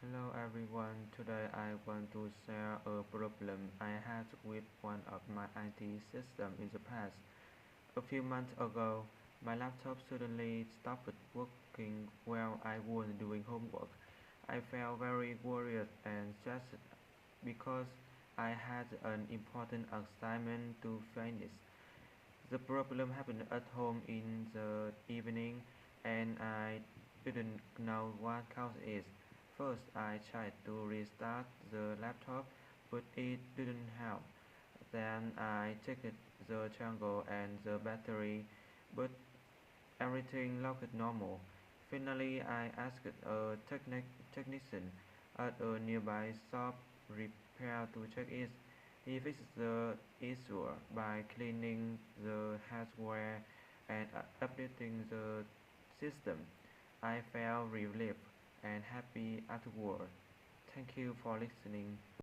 Hello everyone, today I want to share a problem I had with one of my IT systems in the past. A few months ago, my laptop suddenly stopped working while I was doing homework. I felt very worried and stressed because I had an important assignment to finish. The problem happened at home in the evening and I didn't know what caused it. First, I tried to restart the laptop, but it didn't help. Then I checked the charger and the battery, but everything looked normal. Finally, I asked a technician at a nearby shop repair to check it. He fixed the issue by cleaning the hardware and updating the system. I felt relieved and happy afterward. Thank you for listening.